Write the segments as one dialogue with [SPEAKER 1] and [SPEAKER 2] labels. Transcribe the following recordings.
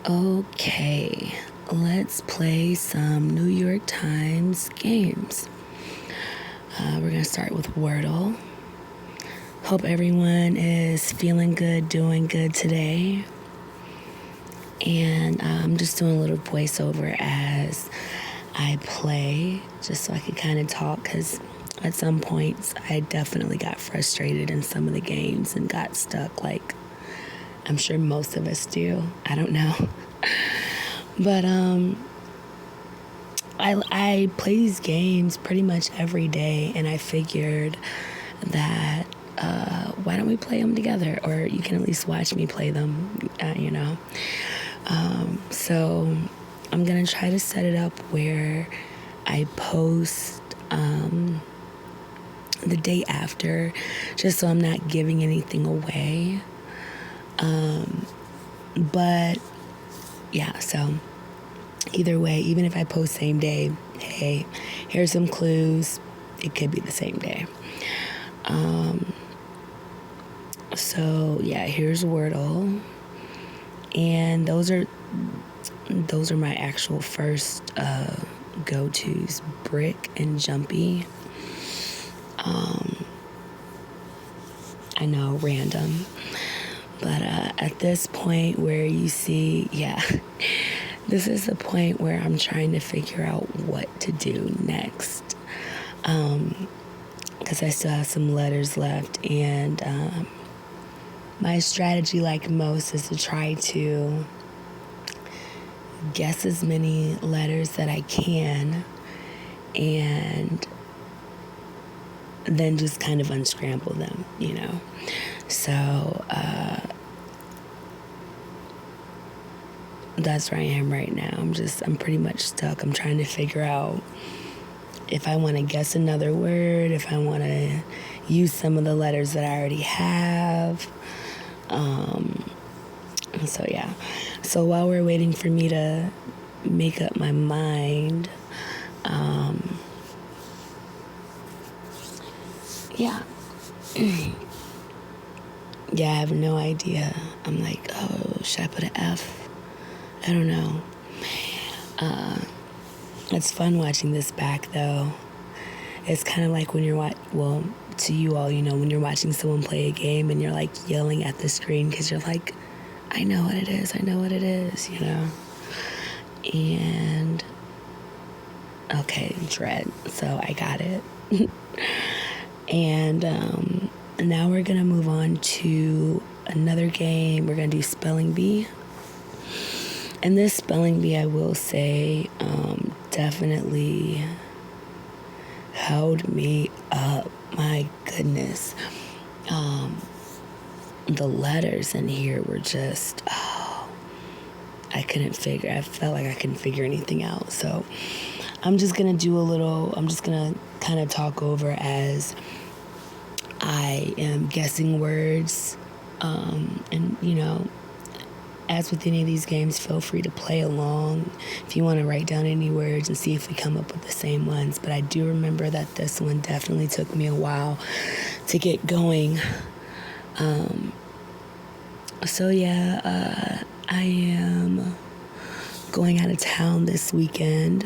[SPEAKER 1] Okay, let's play some New York Times games. We're going to start with Wordle. Hope everyone is feeling good, doing good today. And I'm just doing a little voiceover as I play, just so I could kind of talk, because at some points I definitely got frustrated in some of the games and got stuck, like I'm sure most of us do. I don't know. But I play these games pretty much every day, and I figured that why don't we play them together, or you can at least watch me play them, So I'm gonna try to set it up where I post the day after, just so I'm not giving anything away. But yeah, so either way, even if I post same day, hey, here's some clues, it could be the same day. So yeah, here's Wordle, and those are my actual first go-tos, Brick and Jumpy. I know, random, but at this point where you see, this is the point where I'm trying to figure out what to do next, because I still have some letters left, and my strategy, like most, is to try to guess as many letters that I can and then just kind of unscramble them, So that's where I am right now. I'm pretty much stuck. I'm trying to figure out if I want to guess another word, if I want to use some of the letters that I already have. So yeah. So while we're waiting for me to make up my mind, I have no idea. I'm like, oh, should I put an F? I don't know. It's fun watching this back, though. It's kind of like when you're to you all, when you're watching someone play a game and you're like yelling at the screen because you're like, I know what it is, And okay, dread. So I got it. And now we're gonna move on to another game. We're gonna do spelling bee. And this spelling bee, I will say, definitely held me up. My goodness. The letters in here were just, I felt like I couldn't figure anything out. So I'm just going to kind of talk over as I am guessing words. And, as with any of these games, feel free to play along if you want to write down any words and see if we come up with the same ones. But I do remember that this one definitely took me a while to get going. I am going out of town this weekend,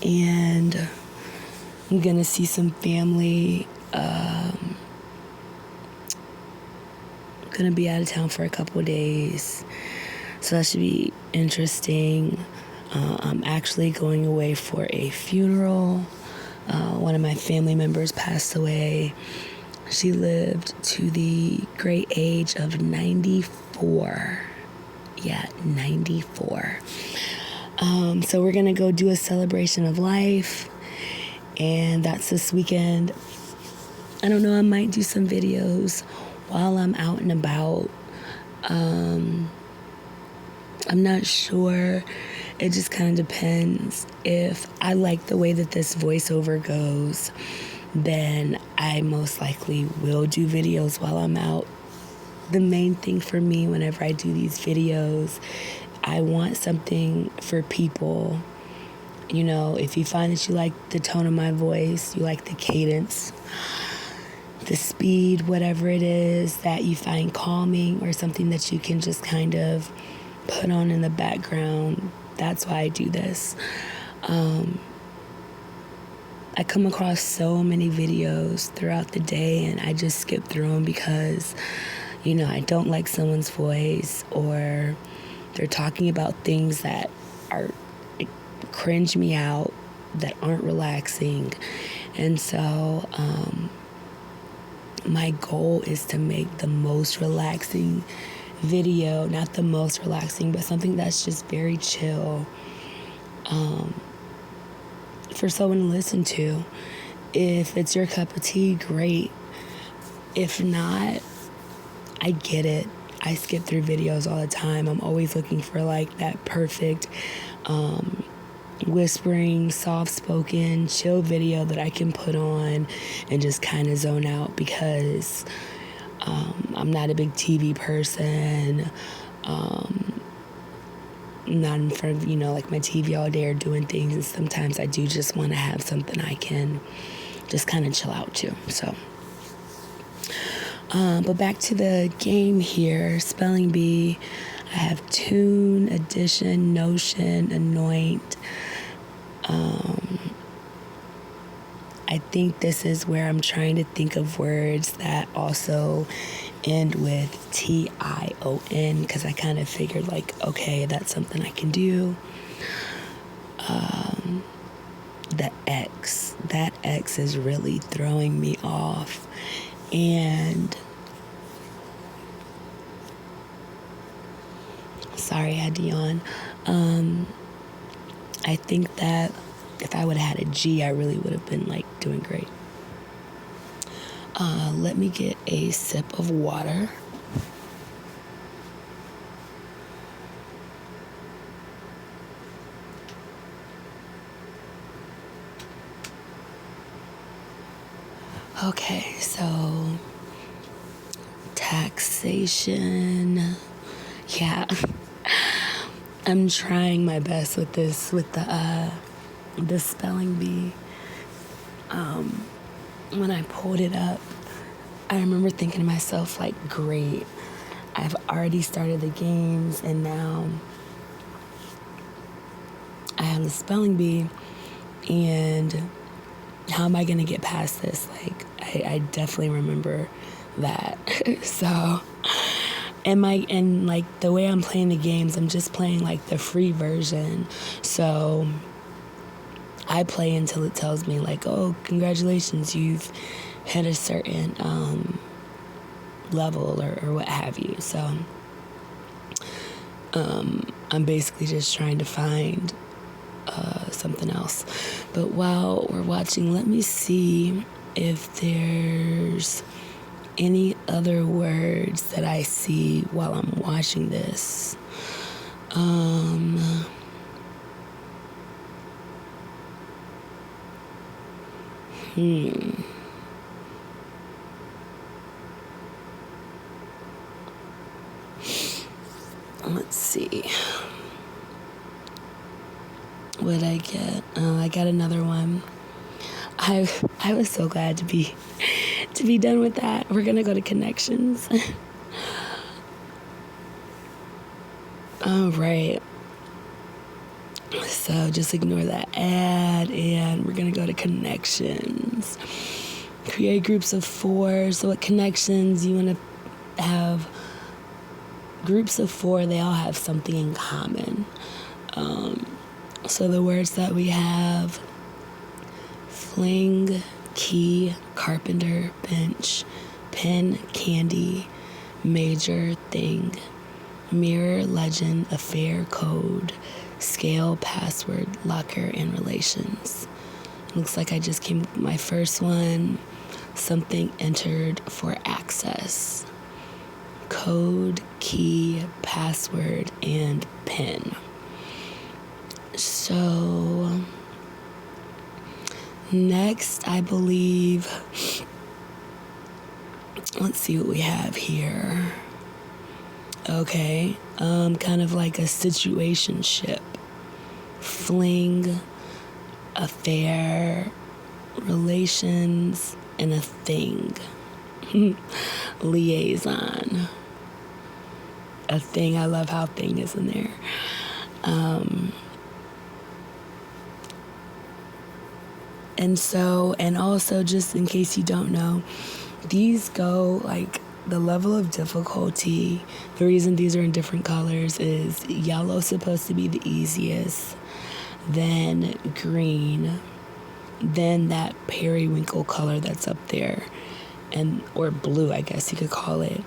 [SPEAKER 1] and I'm going to see some family. Going to be out of town for a couple of days, so that should be interesting. I'm actually going away for a funeral. One of my family members passed away. She lived to the great age of 94. Yeah, 94. So we're going to go do a celebration of life, and that's this weekend. I don't know, I might do some videos while I'm out and about. I'm not sure. It just kind of depends. If I like the way that this voiceover goes, then I most likely will do videos while I'm out. The main thing for me whenever I do these videos, I want something for people. If you find that you like the tone of my voice, you like the cadence, the speed, whatever it is that you find calming, or something that you can just kind of put on in the background. That's why I do this. I come across so many videos throughout the day, and I just skip through them because, I don't like someone's voice, or they're talking about things that cringe me out, that aren't relaxing. And so my goal is to make the most relaxing video, not the most relaxing, but something that's just very chill, for someone to listen to. If it's your cup of tea, great. If not, I get it. I skip through videos all the time. I'm always looking for like that perfect whispering, soft-spoken, chill video that I can put on and just kind of zone out, because I'm not a big TV person. Not in front of, like my TV all day or doing things. And sometimes I do just want to have something I can just kind of chill out to. So, but back to the game here. Spelling bee. I have tune, addition, notion, anoint. I think this is where I'm trying to think of words that also end with TION, because I kind of figured like, okay, that's something I can do. The X. That X is really throwing me off. And sorry, I had to yawn. I think that if I would have had a G, I really would have been like doing great. Let me get a sip of water. Okay, so taxation. Yeah. I'm trying my best with this, with the spelling bee. When I pulled it up, I remember thinking to myself, like, great, I've already started the games, and now I have the spelling bee, and how am I going to get past this? Like, I definitely remember that. So, and like the way I'm playing the games, I'm just playing like the free version. So I play until it tells me like, oh, congratulations, you've hit a certain level or what have you. So I'm basically just trying to find something else. But while we're watching, let me see if there's any other words that I see while I'm watching this. Let's see. What'd I get? I got another one. I was so glad to be done with that. We're gonna go to connections. All right. So just ignore that ad, and we're gonna go to connections. Create groups of 4. So at connections, you want to have groups of 4. They all have something in common. So the words that we have: fling, key, carpenter, bench, pen, candy, major, thing, mirror, legend, affair, code, scale, password, locker, and relations. Looks like I just came with my first one. Something entered for access. Code, key, password, and pin. So next, I believe, let's see what we have here. Okay, kind of like a situationship. Fling, affair, relations, and a thing. Liaison. a thing. I love how thing is in there. And also, just in case you don't know, these go like the level of difficulty. The reason these are in different colors is yellow's supposed to be the easiest, then green, then that periwinkle color that's up there, or blue, I guess you could call it.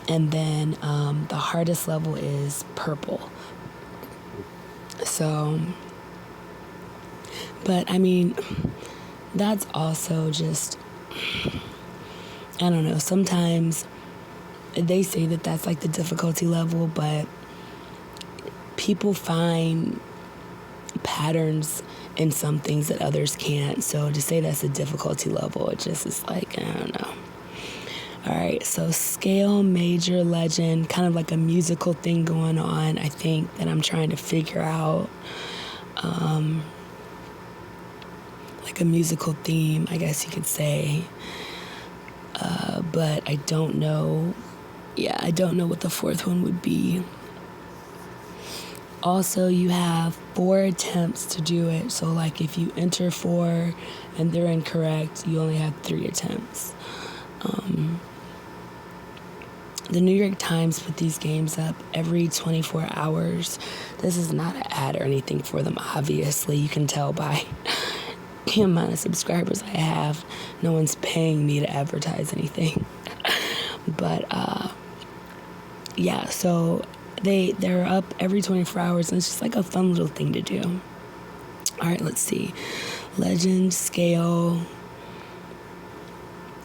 [SPEAKER 1] And then the hardest level is purple. So, but I mean, that's also just, I don't know, sometimes they say that that's like the difficulty level, but people find patterns in some things that others can't. So to say that's a difficulty level, it just is like, I don't know. All right, so scale, major, legend, kind of like a musical thing going on, I think, that I'm trying to figure out. Like a musical theme, I guess you could say. But I don't know. Yeah, I don't know what the fourth one would be. Also, you have 4 attempts to do it. So, like, if you enter 4 and they're incorrect, you only have 3 attempts. The New York Times put these games up every 24 hours. This is not an ad or anything for them, obviously. You can tell by the amount of subscribers I have. No one's paying me to advertise anything. But, yeah, so they're up every 24 hours, and it's just like a fun little thing to do. All right, let's see. Legend, scale.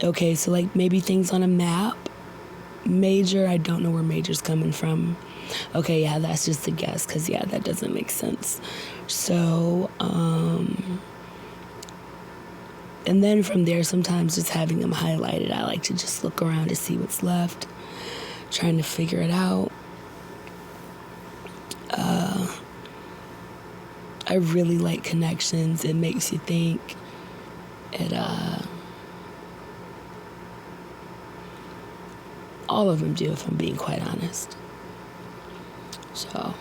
[SPEAKER 1] Okay, so like maybe things on a map. Major, I don't know where major's coming from. Okay, yeah, that's just a guess, because, yeah, that doesn't make sense. So, and then from there, sometimes just having them highlighted, I like to just look around to see what's left, trying to figure it out. I really like connections. It makes you think. All of them do, if I'm being quite honest. So,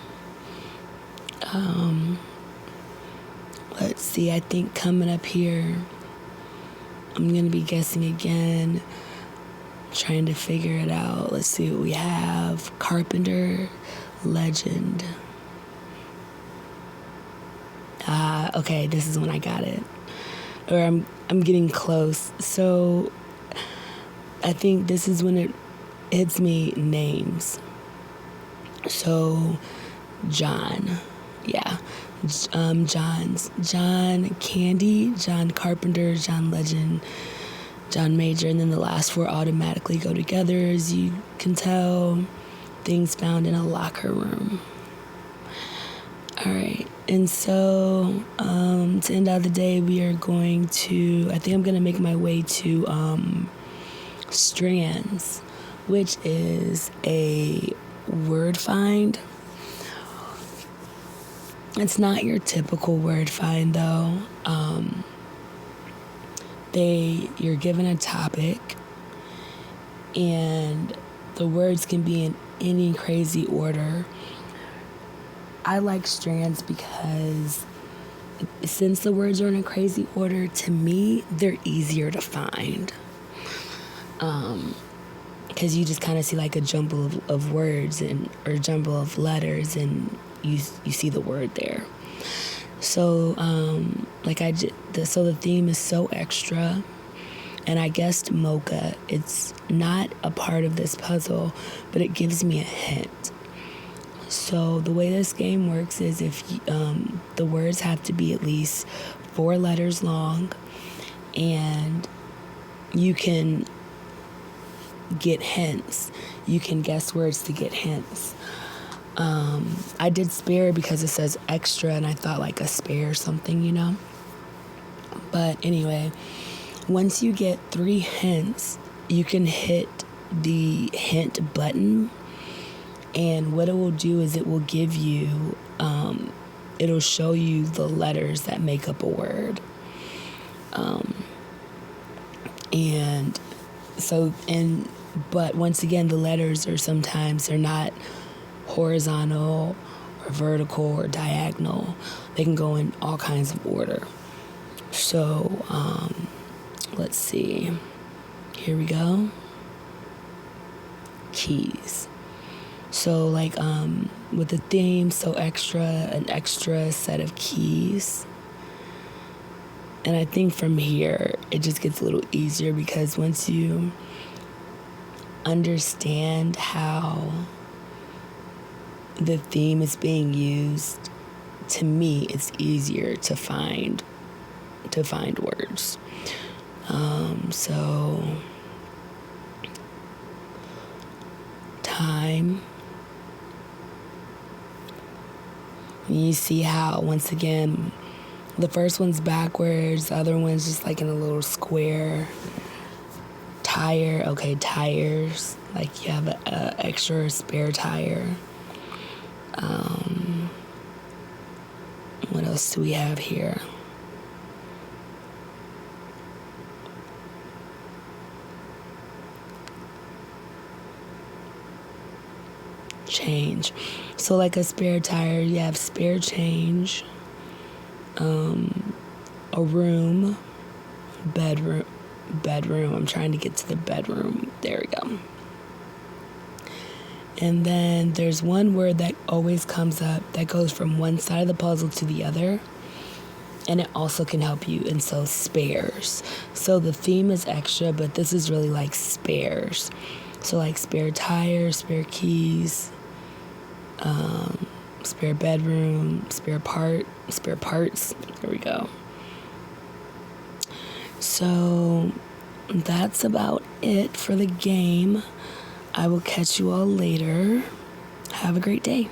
[SPEAKER 1] let's see. I think coming up here, I'm going to be guessing again, trying to figure it out. Let's see what we have. Carpenter, legend. Okay, this is when I got it. Or I'm getting close. So, I think this is when it hits me, names. So, John. Yeah. John Candy, John Carpenter, John Legend, John Major, and then the last 4 automatically go together, as you can tell. Things found in a locker room. All right. And so, to end out the day, we are going to, I think I'm going to make my way to Strands, which is a word find. It's not your typical word find, though. You're given a topic, and the words can be in any crazy order. I like Strands because since the words are in a crazy order, to me, they're easier to find. Because you just kind of see like a jumble of words or a jumble of letters, and you see the word there. So, so the theme is so extra, and I guessed mocha. It's not a part of this puzzle, but it gives me a hint. So the way this game works is if the words have to be at least 4 letters long, and you can get hints. You can guess words to get hints. I did spare because it says extra, and I thought like a spare or something, you know? But anyway, once you get 3 hints, you can hit the hint button, and what it will do is it will give you, it'll show you the letters that make up a word. And But once again, the letters are sometimes they're not horizontal or vertical or diagonal. They can go in all kinds of order. So let's see. Here we go. Keys. So like with the theme, so an extra set of keys. And I think from here, it just gets a little easier because once you understand how the theme is being used, to me, it's easier to find words. So time. You see how, once again, the first one's backwards, the other one's just like in a little square. Tire, okay, tires, like you have an extra spare tire. What else do we have here? Change. So like a spare tire, you have spare change, a room, bedroom. I'm trying to get to the bedroom. There we go. And then there's one word that always comes up that goes from one side of the puzzle to the other. And it also can help you. And so spares. So the theme is extra, but this is really like spares. So like spare tires, spare keys, spare bedroom, spare parts. There we go. So that's about it for the game. I will catch you all later. Have a great day.